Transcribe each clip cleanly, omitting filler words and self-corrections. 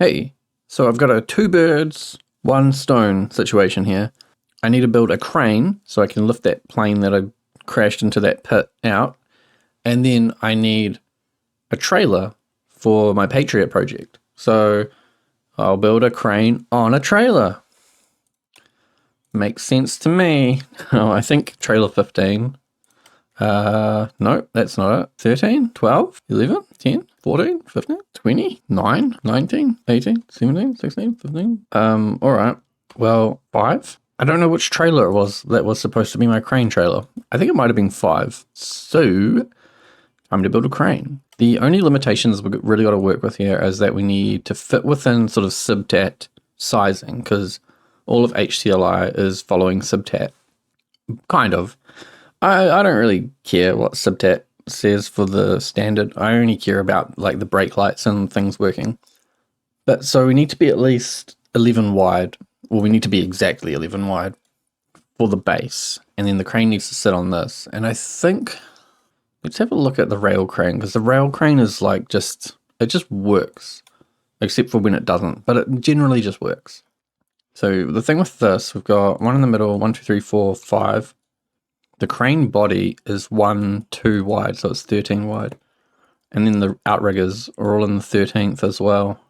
Hey, so I've got a 2 birds, 1 stone situation here. I need to build a crane so I can lift that plane that I crashed into that pit out. And then I need a trailer for my Patriot project. So I'll build a crane on a trailer. Makes sense to me. Oh, I think trailer 15. No, that's not it. 13, 12, 11, 10, 14, 15, 20, 9, 19, 18, 17, 16, 15. Alright. Well, 5? I don't know which trailer it was that was supposed to be my crane trailer. I think it might have been 5. So, time to build a crane. The only limitations we've really got to work with here is that we need to fit within sort of subtat sizing, because all of HCLI is following subtat. Kind of. I don't really care what subtat says for the standard. I only care about like the brake lights and things working. But so we need to be at least 11 wide. Well, we need to be exactly 11 wide for the base. And then the crane needs to sit on this. And I think, let's have a look at the rail crane, because the rail crane is like it just works. Except for when it doesn't. But it generally just works. So the thing with this, we've got 1 in the middle, 1, 2, 3, 4, 5. The crane body is 1, 2 wide, so it's 13 wide. And then the outriggers are all in the 13th as well.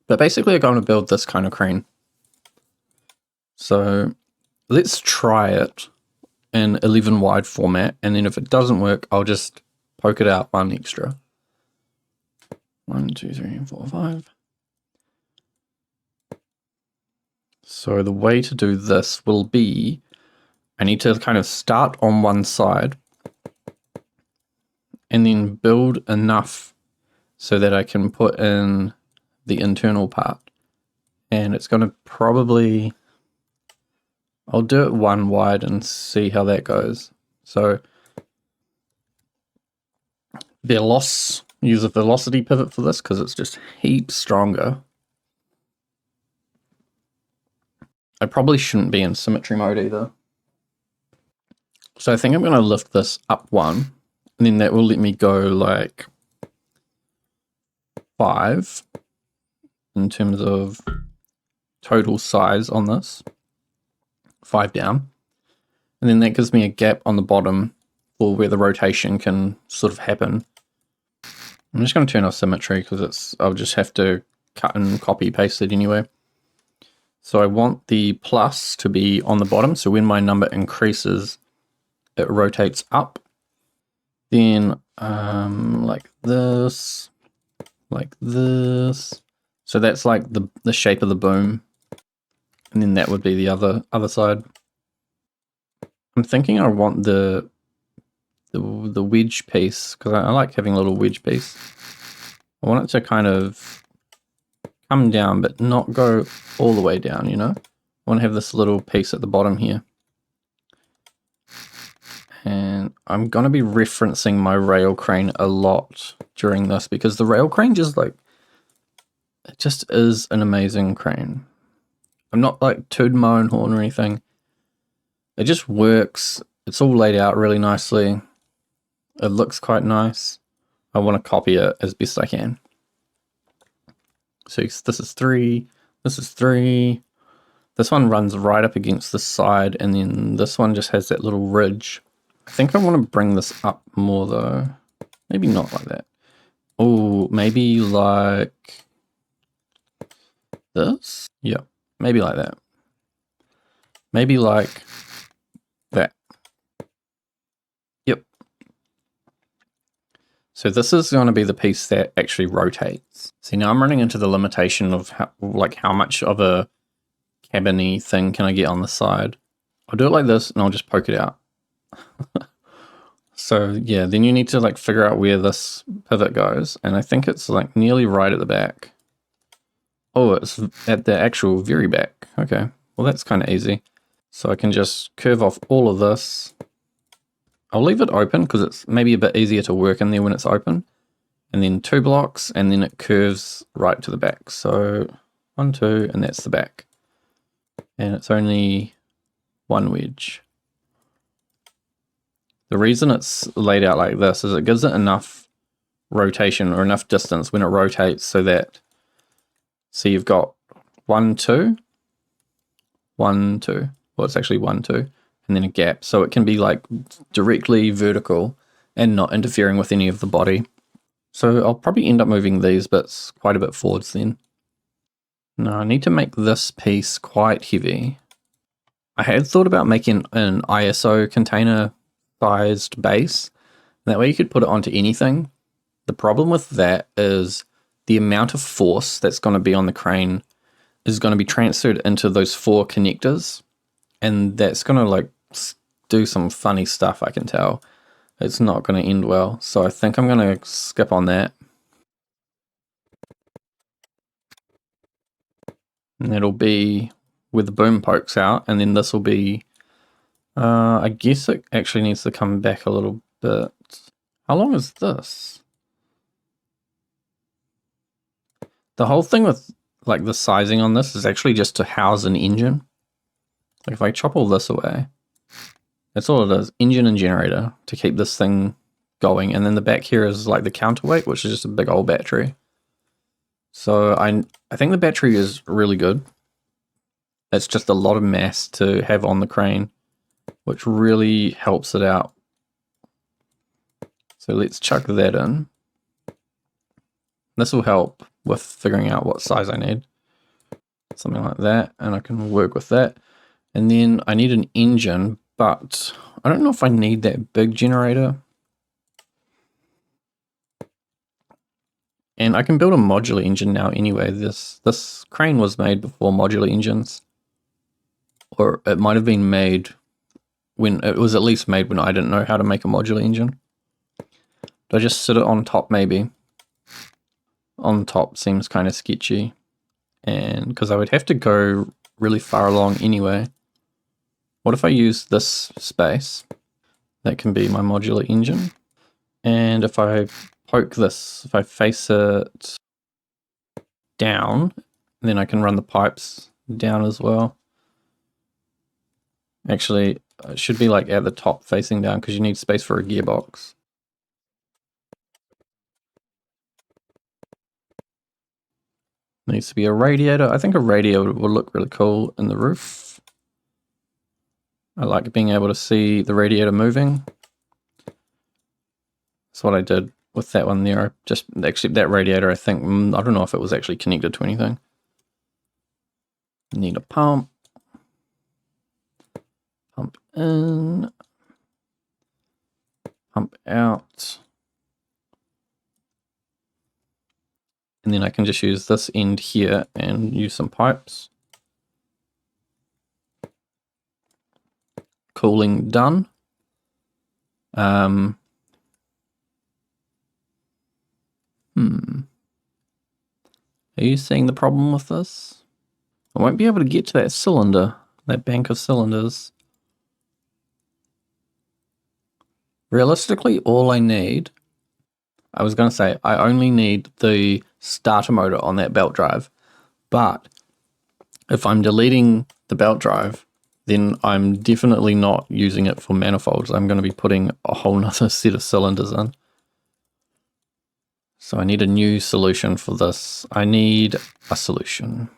But basically I'm going to build this kind of crane. So let's try it in 11 wide format, and then if it doesn't work, I'll just poke it out 1 extra. 1, 2, 3, 4, 5. So the way to do this will be, I need to kind of start on one side and then build enough so that I can put in the internal part. And it's going to probably, I'll do it 1 wide and see how that goes. So use a velocity pivot for this because it's just heaps stronger. I probably shouldn't be in symmetry mode either. So I think I'm going to lift this up 1, and then that will let me go like 5 in terms of total size on this. 5 down. And then that gives me a gap on the bottom for where the rotation can sort of happen. I'm just going to turn off symmetry because I'll just have to cut and copy paste it anyway. So I want the plus to be on the bottom, so when my number increases, it rotates up. Then like this. So that's like the shape of the boom. And then that would be the other side. I'm thinking I want the wedge piece, because I like having a little wedge piece. I want it to kind of come down, but not go all the way down, you know? I want to have this little piece at the bottom here. And I'm going to be referencing my rail crane a lot during this, because the rail crane it just is an amazing crane. I'm not like tooting my own horn or anything. It just works. It's all laid out really nicely. It looks quite nice. I want to copy it as best I can. So this is 3. This is 3. This one runs right up against the side, and then this one just has that little ridge. I think I want to bring this up more though. Maybe not like that. Oh, maybe like this? Yeah, maybe like that. Maybe like that. Yep. So this is going to be the piece that actually rotates. See, now I'm running into the limitation of how much of a cabin-y thing can I get on the side. I'll do it like this and I'll just poke it out. So yeah, then you need to like figure out where this pivot goes, and I think it's like nearly right at the back. Oh, it's at the actual very back. Okay, well that's kind of easy. So I can just curve off all of this. I'll leave it open because it's maybe a bit easier to work in there when it's open. And then 2 blocks, and then it curves right to the back. So 1, 2, and that's the back. And it's only 1 wedge. The reason it's laid out like this is it gives it enough rotation or enough distance when it rotates so that So you've got 1, 2, 1, 2. Well, it's actually 1, 2, and then a gap. So it can be like directly vertical and not interfering with any of the body. So I'll probably end up moving these bits quite a bit forwards then. Now I need to make this piece quite heavy. I had thought about making an ISO container sized base. That way you could put it onto anything. The problem with that is the amount of force that's going to be on the crane is going to be transferred into those 4 connectors, and that's going to like do some funny stuff, I can tell. It's not going to end well, so I think I'm going to skip on that. And it'll be where the boom pokes out, and then this will be, I guess it actually needs to come back a little bit. How long is this? The whole thing with like the sizing on this is actually just to house an engine. Like if I chop all this away, that's all it is, engine and generator to keep this thing going. And then the back here is like the counterweight, which is just a big old battery. So I think the battery is really good. It's just a lot of mass to have on the crane, which really helps it out. So let's chuck that in. This will help with figuring out what size I need. Something like that, and I can work with that. And then I need an engine, but I don't know if I need that big generator. And I can build a modular engine now anyway. This crane was made before modular engines. Or it might have been made when, it was at least made when I didn't know how to make a modular engine. Do I just sit it on top maybe? On top seems kind of sketchy. And because I would have to go really far along anyway. What if I use this space? That can be my modular engine. And if I poke this, if I face it down, then I can run the pipes down as well. Actually, it should be like at the top facing down because you need space for a gearbox. Needs to be a radiator. I think a radiator will look really cool in the roof. I like being able to see the radiator moving. That's what I did with that one there. Just actually that radiator, I think, I don't know if it was actually connected to anything. Need a pump. Pump in. Pump out. And then I can just use this end here and use some pipes. Cooling done. Are you seeing the problem with this? I won't be able to get to that cylinder, that bank of cylinders. Realistically, all I need, I was going to say, I only need the starter motor on that belt drive. But if I'm deleting the belt drive, then I'm definitely not using it for manifolds. I'm going to be putting a whole nother set of cylinders in. So I need a new solution for this. I need a solution.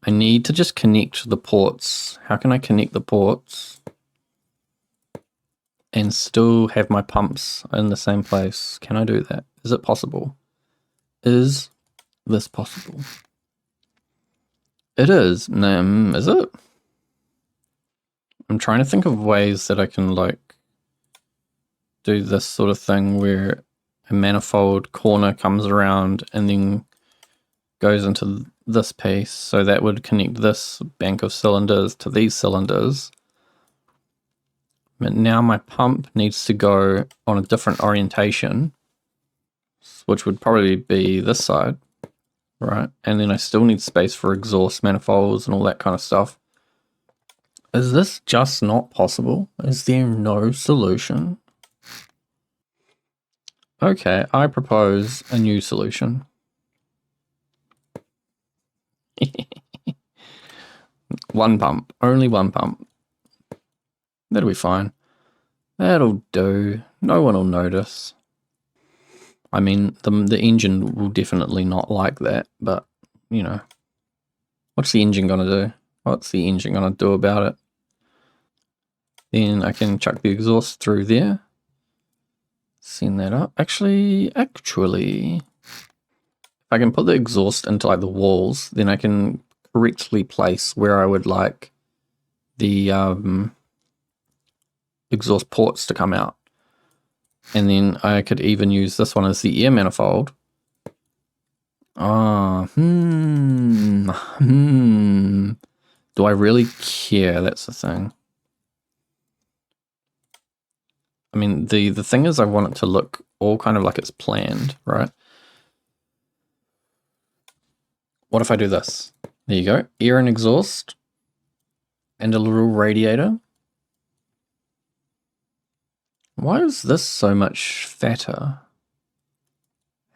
I need to just connect the ports. How can I connect the ports and still have my pumps in the same place? Can I do that? Is it possible? Is this possible? It is. Is it? I'm trying to think of ways that I can like do this sort of thing where a manifold corner comes around and then goes into this piece. So that would connect this bank of cylinders to these cylinders. But now my pump needs to go on a different orientation, which would probably be this side, right? And then I still need space for exhaust manifolds and all that kind of stuff. Is this just not possible? Is there no solution? Okay, I propose a new solution. One pump, only one pump. That'll be fine. That'll do. No one will notice. I mean, the engine will definitely not like that, but you know, what's the engine going to do? What's the engine going to do about it? Then I can chuck the exhaust through there. Send that up. Actually, if I can put the exhaust into like the walls, then I can correctly place where I would like the exhaust ports to come out. And then I could even use this one as the air manifold. Do I really care? That's the thing. I mean, the thing is I want it to look all kind of like it's planned, right? What if I do this? There you go. Air and exhaust. And a little radiator. Why is this so much fatter?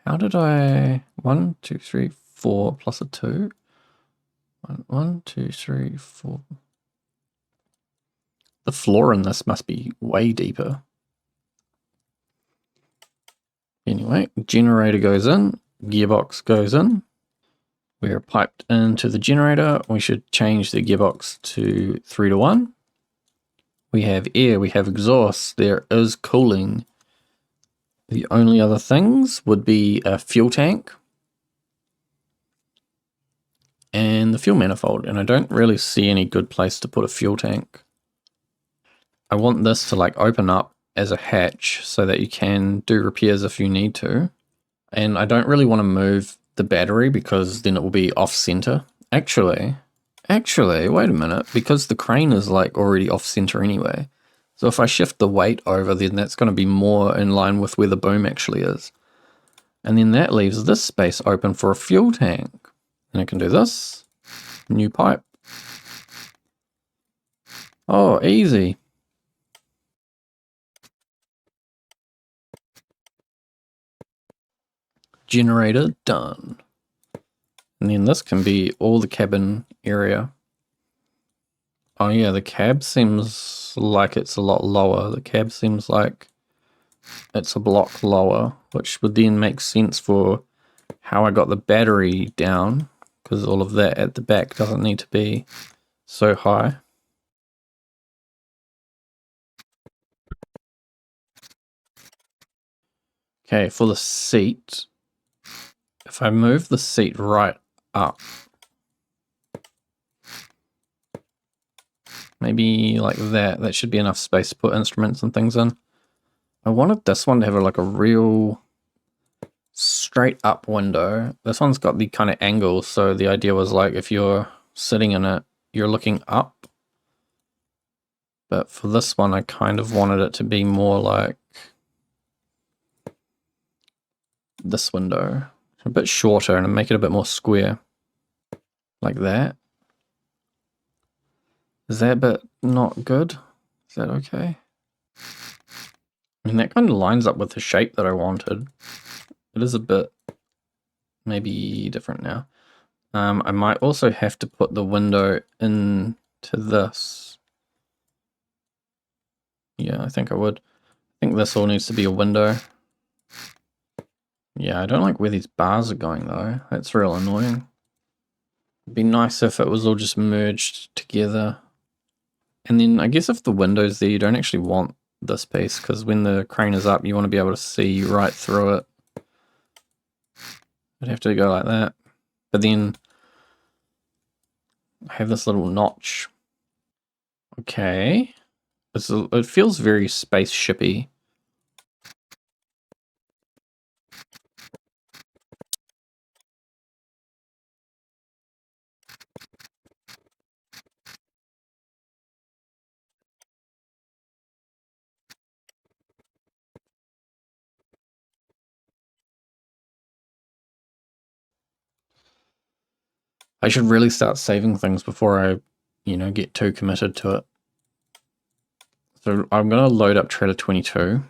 How did I... 1, 2, 3, 4 plus a 2? 1, 2, 3, 4. The floor in this must be way deeper. Anyway, generator goes in, gearbox goes in. We're piped into the generator. We should change the gearbox to 3 to 1. We have air, we have exhaust, there is cooling. The only other things would be a fuel tank and the fuel manifold, and I don't really see any good place to put a fuel tank. I want this to like open up as a hatch so that you can do repairs if you need to. And I don't really want to move the battery because then it will be off center. Actually, wait a minute, because the crane is like already off center anyway. So if I shift the weight over, then that's going to be more in line with where the boom actually is. And then that leaves this space open for a fuel tank. And I can do this. New pipe. Oh, easy. Generator done. And then this can be all the cabin area. Oh yeah, the cab seems like it's a lot lower. The cab seems like it's a block lower, which would then make sense for how I got the battery down, because all of that at the back doesn't need to be so high. Okay, for the seat, if I move the seat right up, maybe like that, that should be enough space to put instruments and things in. I wanted this one to have like a real straight up window. This one's got the kind of angle, so the idea was like if you're sitting in it, you're looking up. But for this one, I kind of wanted it to be more like this window, a bit shorter, and make it a bit more square, like that. Is that a bit not good? Is that okay? I mean, that kind of lines up with the shape that I wanted. It is a bit maybe different now. I might also have to put the window into this. Yeah, I think I would. I think this all needs to be a window. Yeah, I don't like where these bars are going though. That's real annoying. It'd be nice if it was all just merged together. And then I guess if the window's there, you don't actually want this piece, because when the crane is up, you want to be able to see right through it. I'd have to go like that. But then I have this little notch. Okay. It feels very spaceshipy. I should really start saving things before I, get too committed to it. So I'm going to load up trailer 22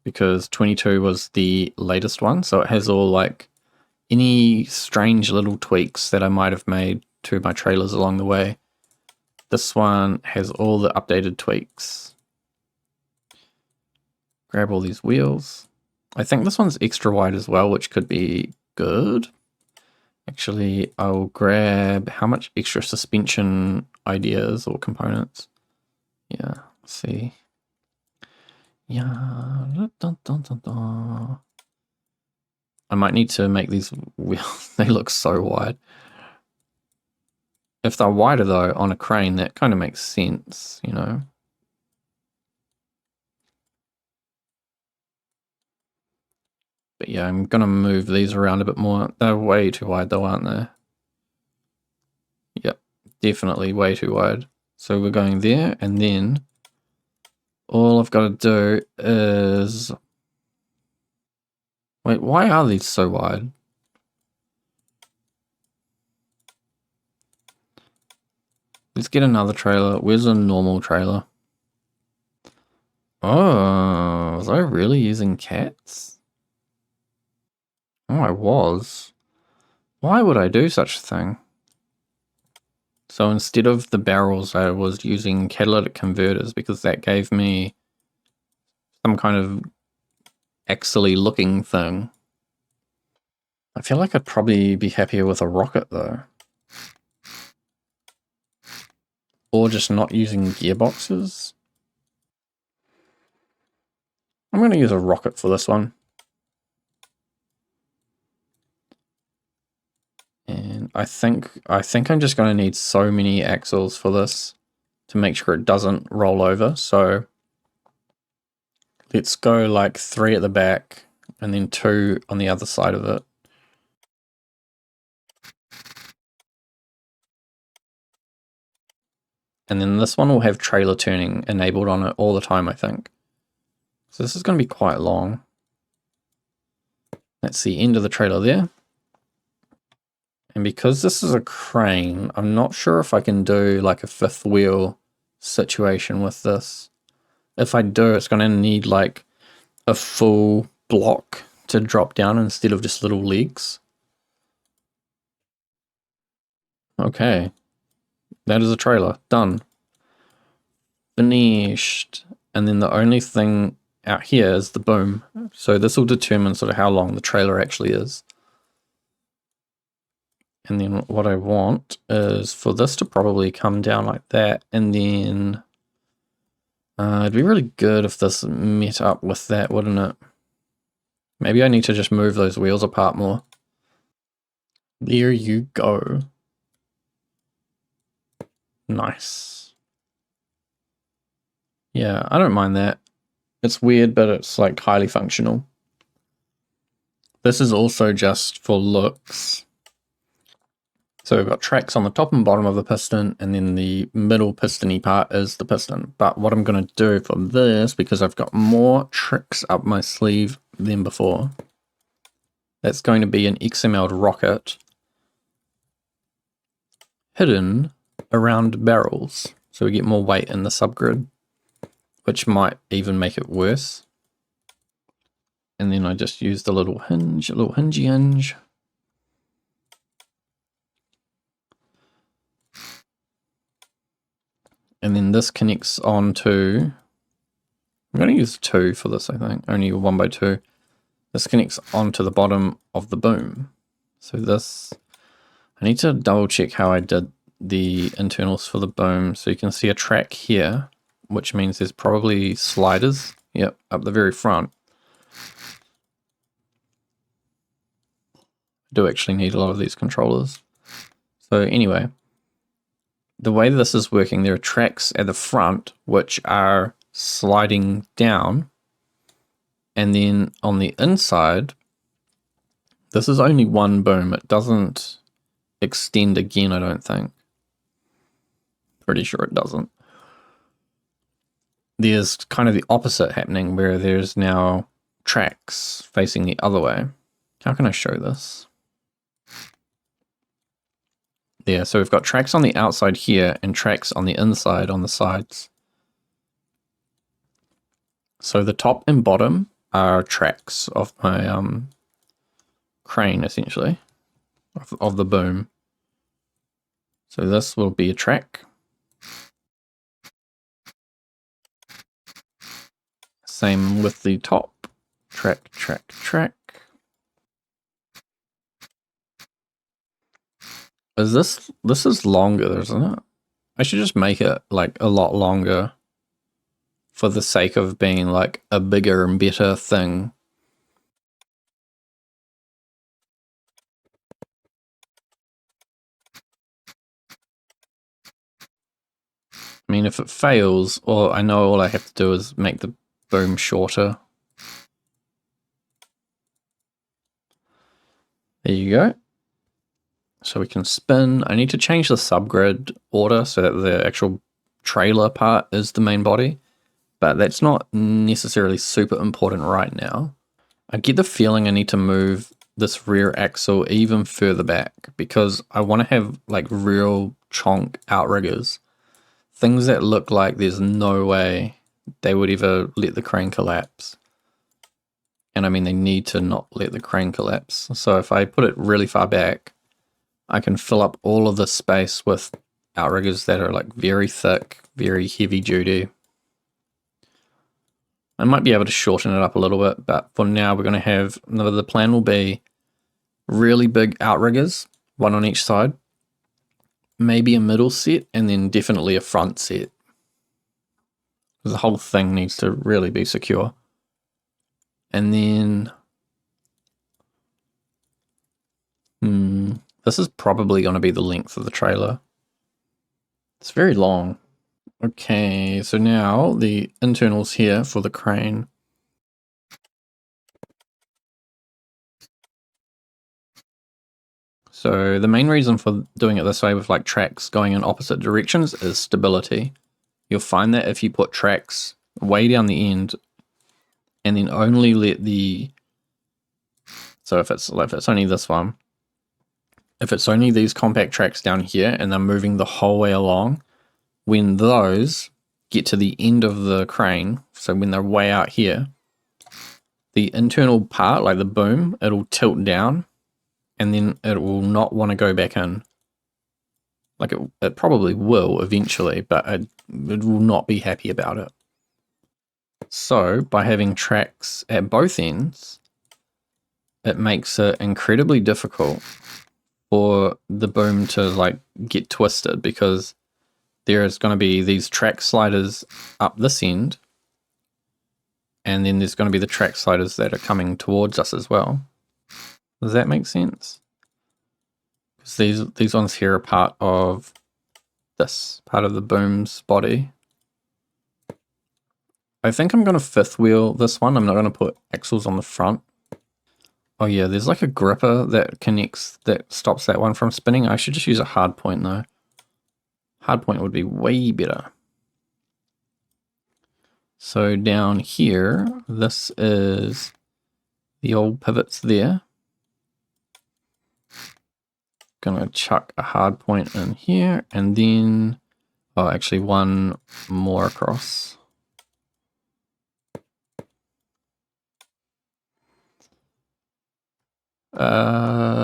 because 22 was the latest one. So it has all like any strange little tweaks that I might have made to my trailers along the way. This one has all the updated tweaks. Grab all these wheels. I think this one's extra wide as well, which could be good. Actually, I'll grab how much extra suspension ideas or components. Yeah, let's see. Yeah. Dun, dun, dun, dun. I might need to make these wheels. They look so wide. If they're wider though on a crane, that kind of makes sense, you know. But yeah, I'm gonna move these around a bit more. They're way too wide though, aren't they? Yep, definitely way too wide. So we're going there, and then all I've got to do is... Wait, why are these so wide? Let's get another trailer. Where's a normal trailer? Oh, was I really using cats? Oh, I was. Why would I do such a thing? So instead of the barrels, I was using catalytic converters because that gave me some kind of axle-y looking thing. I feel like I'd probably be happier with a rocket though. Or just not using gearboxes. I'm going to use a rocket for this one. And I think I'm just going to need so many axles for this to make sure it doesn't roll over. So let's go like 3 at the back and then 2 on the other side of it. And then this one will have trailer turning enabled on it all the time, I think. So this is going to be quite long. That's the end of the trailer there. And because this is a crane, I'm not sure if I can do like a 5th wheel situation with this. If I do, it's going to need like a full block to drop down instead of just little legs. Okay, that is a trailer. Done. Finished. And then the only thing out here is the boom. So this will determine sort of how long the trailer actually is. And then what I want is for this to probably come down like that. And then it'd be really good if this met up with that, wouldn't it? Maybe I need to just move those wheels apart more. There you go. Nice. Yeah, I don't mind that. It's weird, but it's like highly functional. This is also just for looks. So we've got tracks on the top and bottom of the piston, and then the middle pistony part is the piston. But what I'm going to do for this, because I've got more tricks up my sleeve than before, that's going to be an XML rocket hidden around barrels. So we get more weight in the subgrid, which might even make it worse. And then I just use the little hinge, a little hingey hinge. And then this connects on to, I'm going to use 2 for this, I think, only 1x2. This connects onto the bottom of the boom. So this, I need to double check how I did the internals for the boom. So you can see a track here, which means there's probably sliders, yep, up the very front. I do actually need a lot of these controllers. So anyway, the way this is working, there are tracks at the front which are sliding down, and then on the inside, this is only one boom. It doesn't extend again, I don't think. Pretty sure it doesn't. There's kind of the opposite happening where there's now tracks facing the other way. How can I show this? Yeah, so we've got tracks on the outside here and tracks on the inside on the sides. So the top and bottom are tracks of my crane, essentially, of the boom. So this will be a track. Same with the top. Track, track, track. This is longer, isn't it? I should just make it like a lot longer for the sake of being like a bigger and better thing. I mean, if it fails, or I know all I have to do is make the boom shorter. There you go. So we can spin. I need to change the subgrid order so that the actual trailer part is the main body, but that's not necessarily super important right now. I get the feeling I need to move this rear axle even further back because I want to have like real chonk outriggers. Things that look like there's no way they would ever let the crane collapse. And I mean, they need to not let the crane collapse. So if I put it really far back, I can fill up all of this space with outriggers that are like very thick, very heavy duty. I might be able to shorten it up a little bit, but for now we're going to have, the plan will be really big outriggers, one on each side, maybe a middle set, and then definitely a front set. The whole thing needs to really be secure. And then, this is probably going to be the length of the trailer. It's very long. Okay, so now the internals here for the crane. So the main reason for doing it this way with like tracks going in opposite directions is stability. You'll find that if you put tracks way down the end and then only let the, so if it's only this one, if it's only these compact tracks down here and they're moving the whole way along, when those get to the end of the crane, so when they're way out here, the internal part, like the boom, it'll tilt down and then it will not want to go back in. Like it probably will eventually, but it will not be happy about it. So by having tracks at both ends, it makes it incredibly difficult for the boom to like get twisted because there is going to be these track sliders up this end, and then there's going to be the track sliders that are coming towards us as well. Does that make sense? Because these ones here are part of this, part of the boom's body. I think I'm going to fifth wheel this one. I'm not going to put axles on the front. Oh yeah, there's like a gripper that connects, that stops that one from spinning. I should just use a hard point though. Hard point would be way better. So down here, this is the old pivots there. Gonna chuck a hard point in here and then, oh, actually one more across.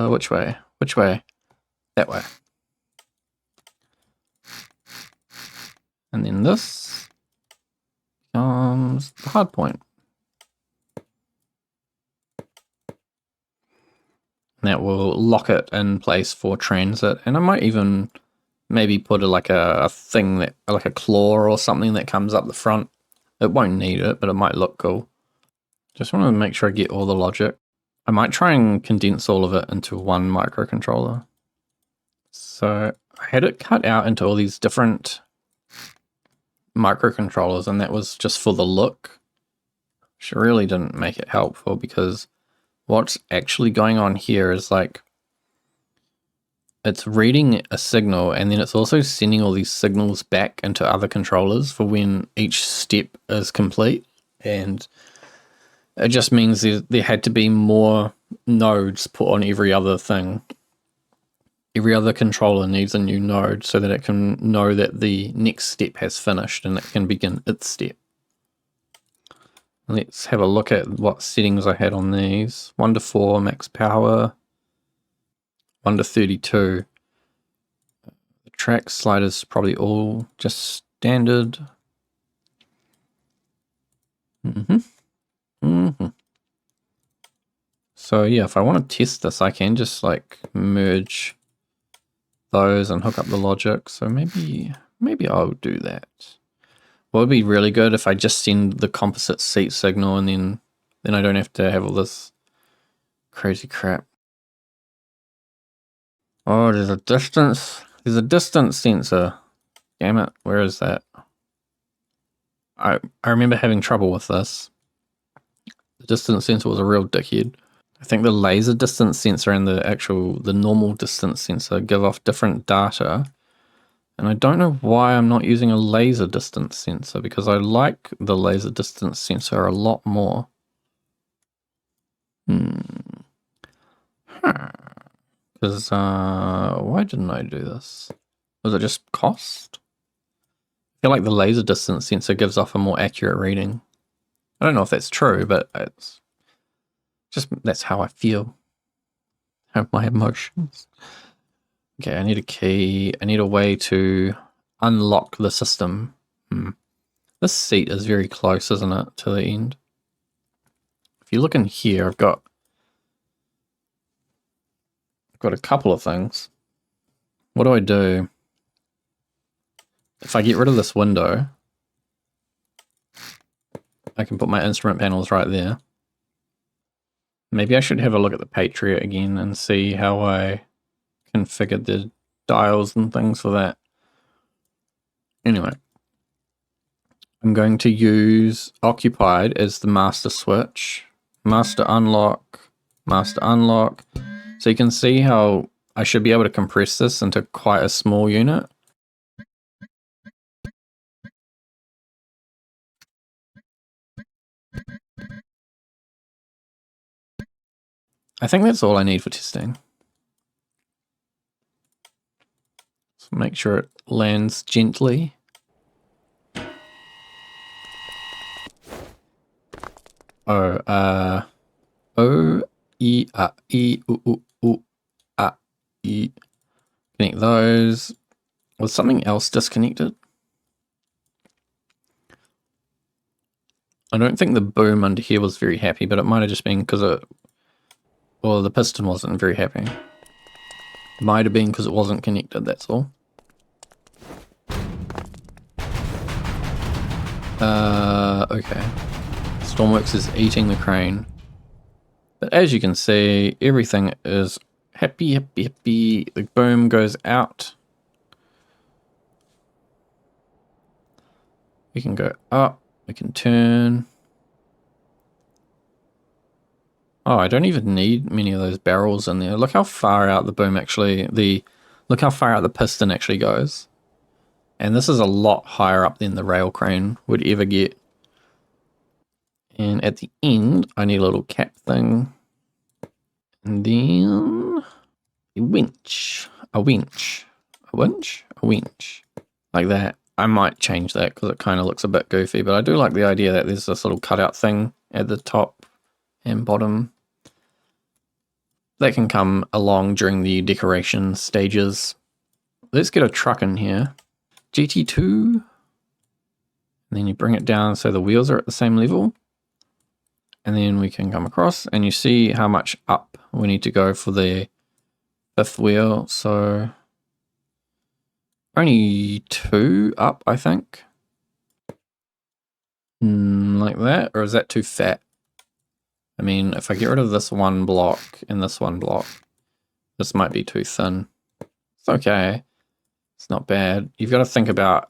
Which way? Which way? That way. And then this becomes the hard point. And that will lock it in place for transit. And I might even maybe put like a thing that, like a claw or something that comes up the front. It won't need it, but it might look cool. Just want to make sure I get all the logic. I might try and condense all of it into one microcontroller. So I had it cut out into all these different microcontrollers, and that was just for the look, which really didn't make it helpful because what's actually going on here is like it's reading a signal and then it's also sending all these signals back into other controllers for when each step is complete. And it just means there had to be more nodes put on every other thing. Every other controller needs a new node so that it can know that the next step has finished and it can begin its step. Let's have a look at what settings I had on these. 1 to 4 max power, 1 to 32. The track sliders probably all just standard. So yeah, if I want to test this, I can just like merge those and hook up the logic. So maybe I'll do that. What would be really good if I just send the composite seat signal and then I don't have to have all this crazy crap. Oh, there's a distance sensor. Damn it, where is that? I remember having trouble with this. The distance sensor was a real dickhead. I think the laser distance sensor and the normal distance sensor give off different data. And I don't know why I'm not using a laser distance sensor, because I like the laser distance sensor a lot more. Because, why didn't I do this? Was it just cost? I feel like the laser distance sensor gives off a more accurate reading. I don't know if that's true, but it's just, that's how I feel. Have my emotions. Okay, I need a key. I need a way to unlock the system. This seat is very close, isn't it, to the end? If you look in here, I've got a couple of things. What do I do? If I get rid of this window, I can put my instrument panels right there. Maybe I should have a look at the Patriot again and see how I configured the dials and things for that. Anyway, I'm going to use occupied as the master switch. Master unlock, master unlock. So you can see how I should be able to compress this into quite a small unit. I think that's all I need for testing. So make sure it lands gently. O, E, A, E, U, U, A, E. Connect those. Was something else disconnected? I don't think the boom under here was very happy, but it might have just been because the piston wasn't very happy. It might have been because it wasn't connected, that's all. Okay. Stormworks is eating the crane. But as you can see, everything is happy, happy, happy. The boom goes out. We can go up. We can turn. Oh, I don't even need many of those barrels in there. Look how far out the boom actually, look how far out the piston actually goes. And this is a lot higher up than the rail crane would ever get. And at the end, I need a little cap thing. And then a winch, a winch, a winch, a winch, like that. I might change that because it kind of looks a bit goofy, but I do like the idea that there's this little cutout thing at the top and bottom that can come along during the decoration stages. Let's get a truck in here. GT2. And then you bring it down so the wheels are at the same level. And then we can come across and you see how much up we need to go for the fifth wheel. So only 2 up, I think. Like that, or is that too fat? I mean, if I get rid of this one block and this one block, this might be too thin. It's okay. It's not bad. You've got to think about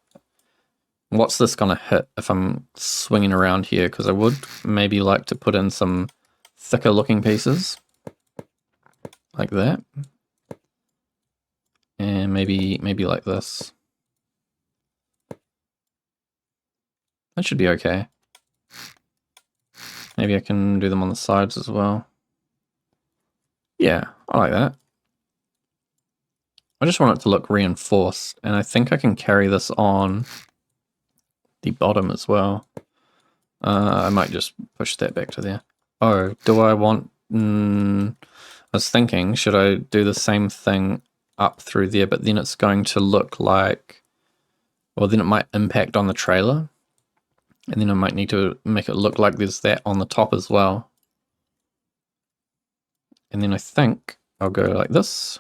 what's this going to hit if I'm swinging around here, because I would maybe like to put in some thicker looking pieces like that. And maybe like this. That should be okay. Maybe I can do them on the sides as well. Yeah, I like that. I just want it to look reinforced, and I think I can carry this on the bottom as well. I might just push that back to there. Oh, do I want... I was thinking, should I do the same thing up through there, but then it's going to look like... Well, then it might impact on the trailer. And then I might need to make it look like there's that on the top as well. And then I think I'll go like this.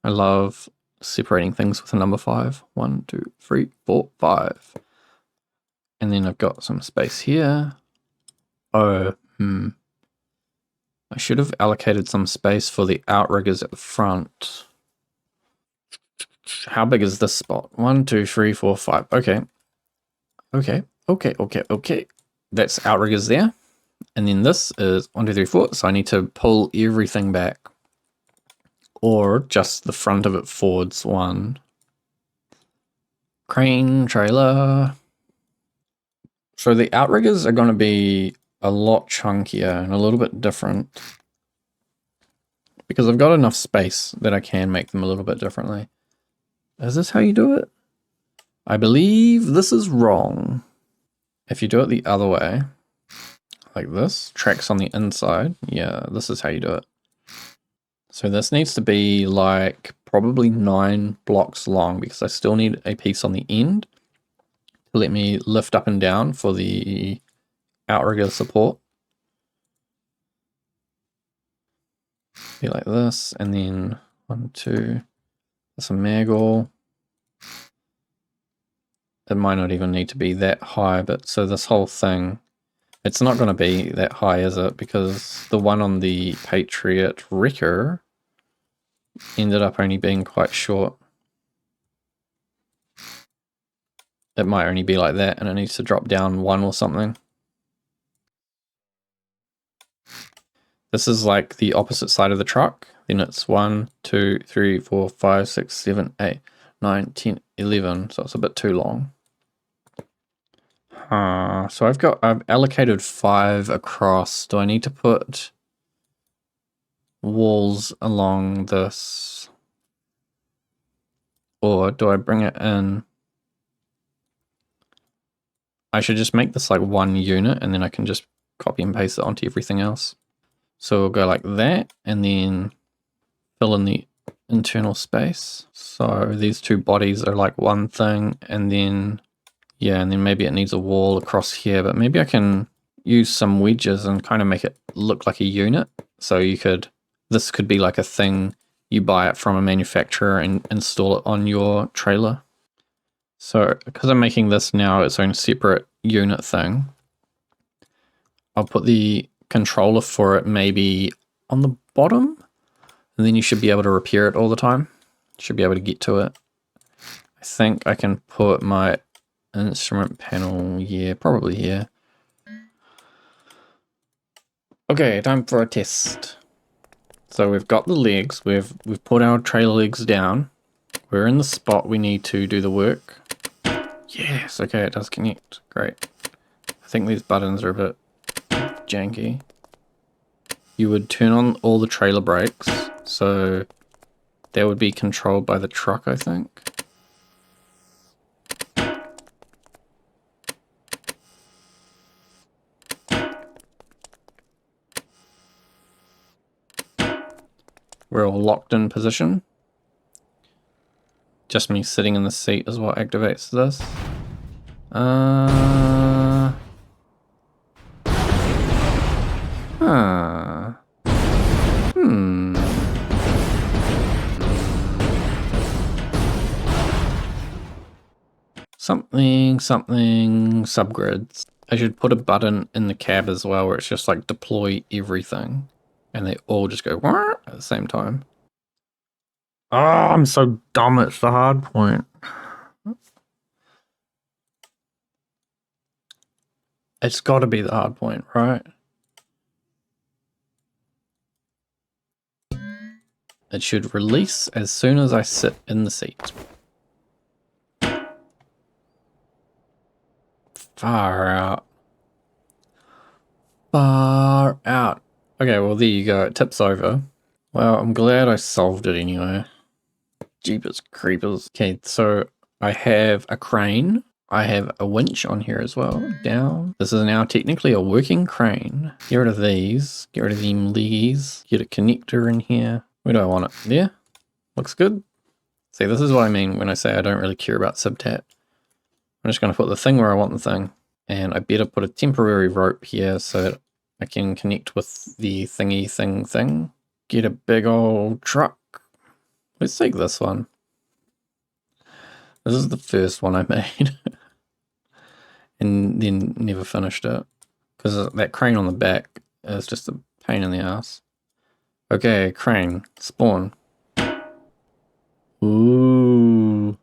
I love separating things with a number 5. 1, 2, 3, 4, 5. And then I've got some space here. Oh, I should have allocated some space for the outriggers at the front. How big is this spot? 1, 2, 3, 4, 5. Okay. Okay. That's outriggers there. And then this is 1, 2, 3, 4. So I need to pull everything back. Or just the front of it forwards 1. Crane, trailer. So the outriggers are going to be a lot chunkier and a little bit different. Because I've got enough space that I can make them a little bit differently. Is this how you do it? I believe this is wrong. If you do it the other way, like this, tracks on the inside, yeah, this is how you do it. So this needs to be like probably 9 blocks long because I still need a piece on the end to let me lift up and down for the outrigger support. Be like this, and then 1, 2, that's a maggle. It might not even need to be that high, but so this whole thing, it's not going to be that high, is it? Because the one on the Patriot Wrecker ended up only being quite short. It might only be like that, and it needs to drop down 1 or something. This is like the opposite side of the truck. Then it's 1, 2, 3, 4, 5, 6, 7, 8, 9, 10, 11. So it's a bit too long. So I've allocated 5 across. Do I need to put walls along this? Or do I bring it in? I should just make this like 1 unit and then I can just copy and paste it onto everything else. So we'll go like that and then fill in the internal space. So these 2 bodies are like 1 thing, and then yeah, and then maybe it needs a wall across here, but maybe I can use some wedges and kind of make it look like a unit. So this could be like a thing, you buy it from a manufacturer and install it on your trailer. So because I'm making this now its own separate unit thing, I'll put the controller for it maybe on the bottom, and then you should be able to repair it all the time. Should be able to get to it. I think I can put my instrument panel, yeah, probably here. Okay, time for a test. So we've got the legs, we've put our trailer legs down. We're in the spot we need to do the work. Yes, okay, it does connect. Great. I think these buttons are a bit janky. You would turn on all the trailer brakes, so that would be controlled by the truck, I think. We're all locked in position. Just me sitting in the seat is what activates this. Something subgrids. I should put a button in the cab as well where it's just like deploy everything and they all just go at the same time. Oh, I'm so dumb. It's the hard point. It's got to be the hard point, right? It should release as soon as I sit in the seat. Far out. Far out. Okay, well there you go. It tips over. Well, I'm glad I solved it anyway. Jeepers creepers. Okay, so I have a crane. I have a winch on here as well. Down. This is now technically a working crane. Get rid of these. Get rid of them leggies. Get a connector in here. Where do I want it? There? Looks good. See, this is what I mean when I say I don't really care about subtat. I'm just going to put the thing where I want the thing. And I better put a temporary rope here so that I can connect with the thingy thing. Get a big old truck. Let's take this one. This is the first one I made. And then never finished it. Because that crane on the back is just a pain in the ass. Okay, crane. Spawn. Ooh.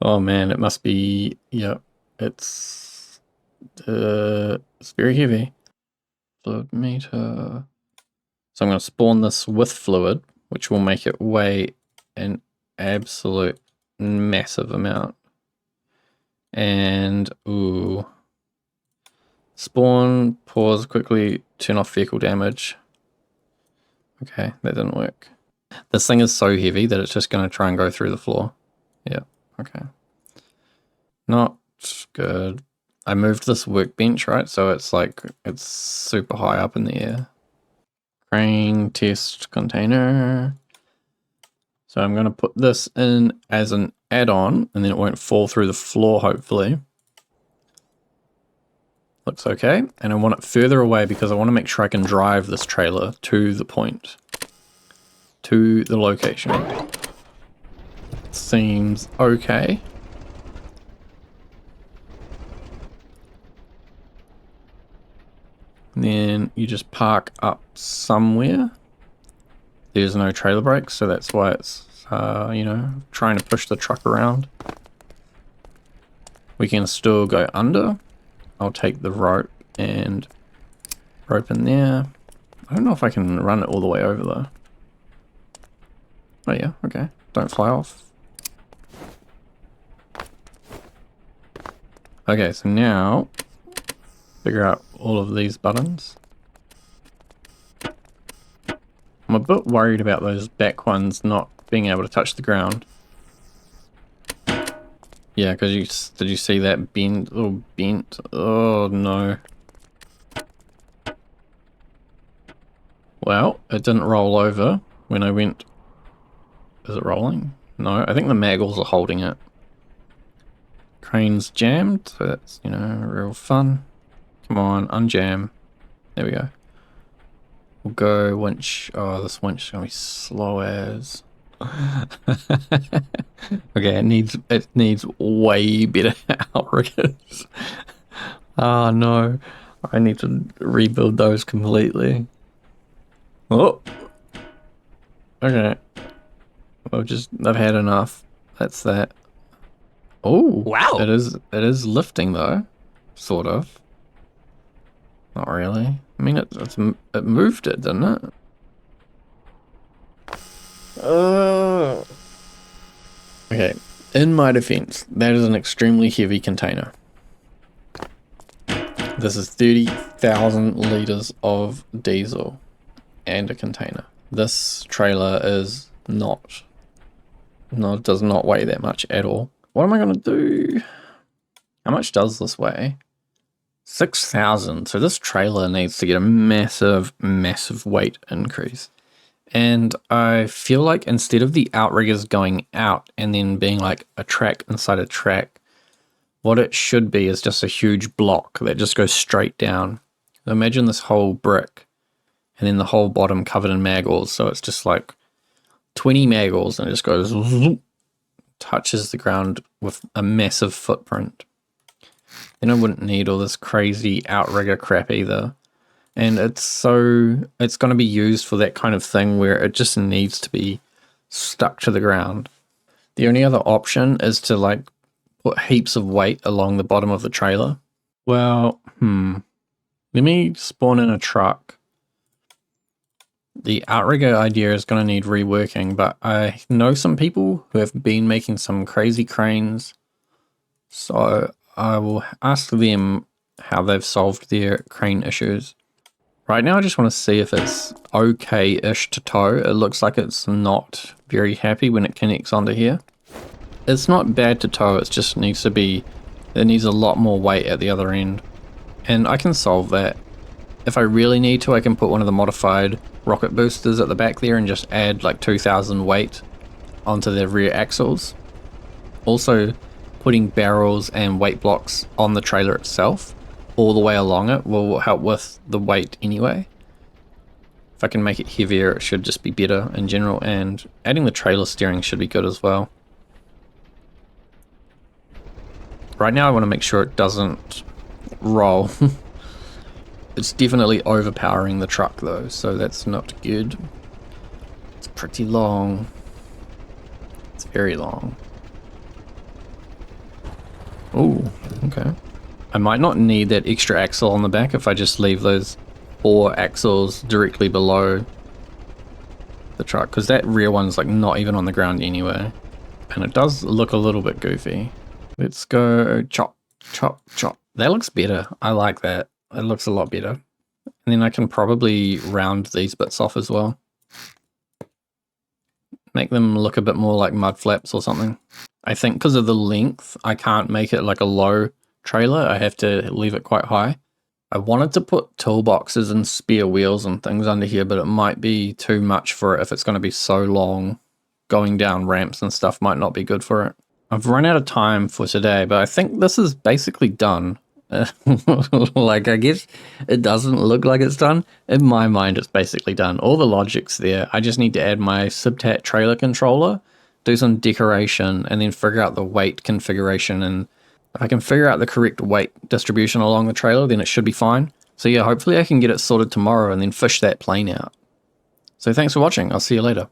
Oh man, it must be... Yep. It's very heavy. Fluid meter. So I'm going to spawn this with fluid, which will make it weigh an absolute massive amount. And, ooh. Spawn, pause, quickly turn off vehicle damage. Okay, that didn't work. This thing is so heavy that it's just going to try and go through the floor. Yeah, okay. Not good. I moved this workbench, right? So it's like, it's super high up in the air. Crane test container. So I'm going to put this in as an add-on, and then it won't fall through the floor, hopefully. Looks okay. And I want it further away because I want to make sure I can drive this trailer to the point. To the location. Seems okay. And then you just park up somewhere. There's no trailer brakes, so that's why it's, you know, trying to push the truck around. We can still go under. I'll take the rope and rope in there. I don't know if I can run it all the way over though. Oh yeah, okay. Don't fly off. Okay, so now figure out all of these buttons. I'm a bit worried about those back ones not being able to touch the ground. Yeah, because did you see that bend? Little bent? Oh no. Well, it didn't roll over when I went. Is it rolling? No, I think the maggles are holding it. Crane's jammed, so that's, you know, real fun. Come on, unjam. There we go. We'll go winch. Oh, this winch is gonna be slow as. Okay, it needs way better outriggers. Oh no, I need to rebuild those completely. Oh, okay. I've had enough. That's that. Oh, wow! It is lifting though, sort of. Not really. I mean, it moved it, didn't it? Okay, in my defense, that is an extremely heavy container. This is 30,000 liters of diesel and a container. This trailer is does not weigh that much at all. What am I going to do? How much does this weigh? 6,000. So this trailer needs to get a massive, massive weight increase. And I feel like instead of the outriggers going out and then being like a track inside a track, what it should be is just a huge block that just goes straight down. So imagine this whole brick and then the whole bottom covered in maggles. So it's just like 20 maggles and it just goes, touches the ground with a massive footprint. Then I wouldn't need all this crazy outrigger crap either. And it's going to be used for that kind of thing where it just needs to be stuck to the ground. The only other option is to like put heaps of weight along the bottom of the trailer. Well, let me spawn in a truck. The outrigger idea is going to need reworking, but I know some people who have been making some crazy cranes. So I will ask them how they've solved their crane issues. Right now I just want to see if it's okay-ish to tow. It looks like it's not very happy when it connects onto here. It's not bad to tow, it just needs to be, it needs a lot more weight at the other end. And I can solve that. If I really need to, I can put one of the modified rocket boosters at the back there and just add like 2,000 weight onto the rear axles. Also, putting barrels and weight blocks on the trailer itself all the way along it will help with the weight anyway. If I can make it heavier, it should just be better in general, and adding the trailer steering should be good as well. Right now I want to make sure it doesn't roll. It's definitely overpowering the truck though, so that's not good. It's pretty long. It's very long. Oh, okay. I might not need that extra axle on the back if I just leave those 4 axles directly below the truck, because that rear one's like not even on the ground anyway. And it does look a little bit goofy. Let's go chop, chop, chop. That looks better. I like that. It looks a lot better. And then I can probably round these bits off as well. Make them look a bit more like mud flaps or something. I think because of the length, I can't make it like a low trailer. I have to leave it quite high. I wanted to put toolboxes and spare wheels and things under here, but it might be too much for it if it's going to be so long. Going down ramps and stuff might not be good for it. I've run out of time for today, but I think this is basically done. Like, I guess it doesn't look like it's done. In my mind, it's basically done. All the logic's there. I just need to add my Subtat trailer controller, do some decoration, and then figure out the weight configuration. And if I can figure out the correct weight distribution along the trailer, then it should be fine. So yeah, hopefully I can get it sorted tomorrow and then fish that plane out. So thanks for watching. I'll see you later.